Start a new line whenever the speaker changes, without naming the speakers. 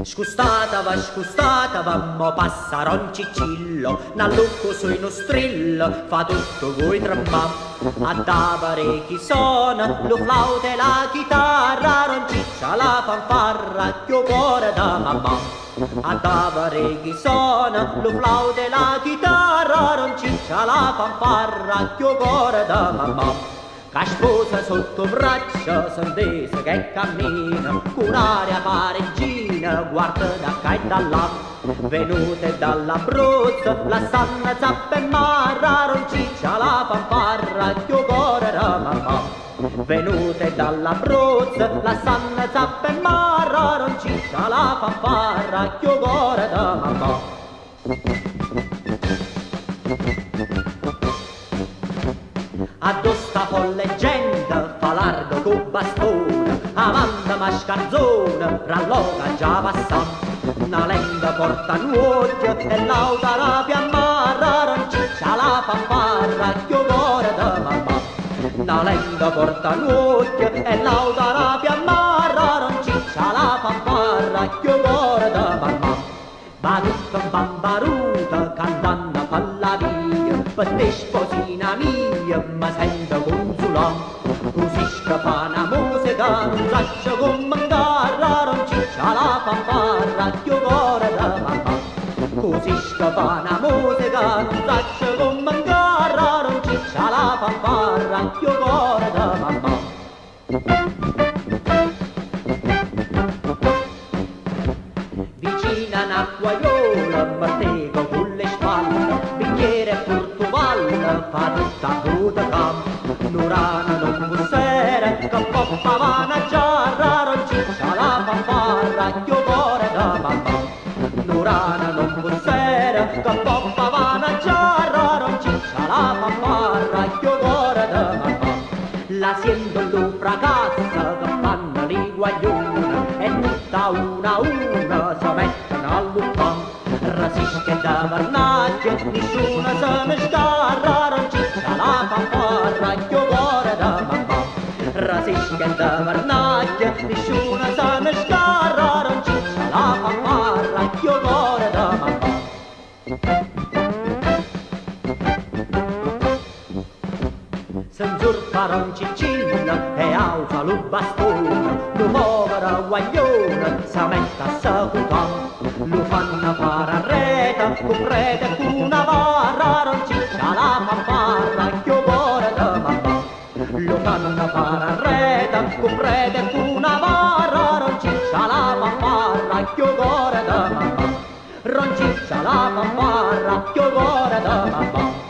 Scustata va, mo passa roncicillo, n'allucco sui nostrillo, fa tutto voi tremà. A da parecchi suona, lo flauto e la chitarra, ronciccia la fanfarra, ch'io cuore da mamma. A da parecchi suona, lo flauto e la chitarra, ronciccia la fanfarra, ch'io cuore da mamma. Ca sposa sotto braccio, sentese che cammina, con aria pareggina, guarda da qua e da là. Venute dall'Abruzzo, la sanna zappa e marra, ronciccia la fanfarra, ch'io cuore da mamma. Venute dall'Abruzzo, la sanna zappa e marra, ronciccia la fanfarra, ch'io cuore da mamma. Addosso sta folle gente, fa largo co bastone, avanti ma scarzone, ralloga già passa. Una lenta porta nuocchio e l'altra la fiammarra, ronciccia la fanfarra, ch'io cuore da mamma. Una lenta porta nuocchio e l'altra la fiammarra, ronciccia la fanfarra, ch'io cuore da mamma. Va tutta bambaruta, cantando palla via, per te sposina mia, ma sento consolare. Così scappa una musica, non saccio come mangarra, ronciccia la fanfarra, ch'io cuore da mamma. Così scappa una musica, non saccio come mangarra, ronciccia la fanfarra, ch'io cuore da mamma. Vicina una guaiola, battego con le spalle, bicchiere e portovalle, fa tutta puta campo. L'urana non può sera, che poppa va una giarra, ronciccia la fanfarra, ch'io cuore da mamma. L'urana non può sera, che poppa va una giarra, ronciccia la fanfarra, ch'io cuore da mamma. La sento lo fracassa, che fanno li guaglioni, e tutta una si mettono a luppare. Rasisce da vernacchio, nessuno se ne scarra, ronciccia la fanfarra, ch'io cuore da mamma. Rasisce da vernacchio, nessuno se ne scarra, ronciccia la fanfarra, ch'io cuore da mamma. S'inzurpa roncicilla e alza lo bastone, lo povero guaglione si mette a sacutare. Lo fanno fare a rete, con prete e con una barra, ronciccia la fanfarra, ch'io cuore da mamma. Lo fanno fare a rete, con prete e con una barra, ronciccia la fanfarra, ch'io cuore da mamma. Ronciccia la fanfarra, ch'io cuore da mamma.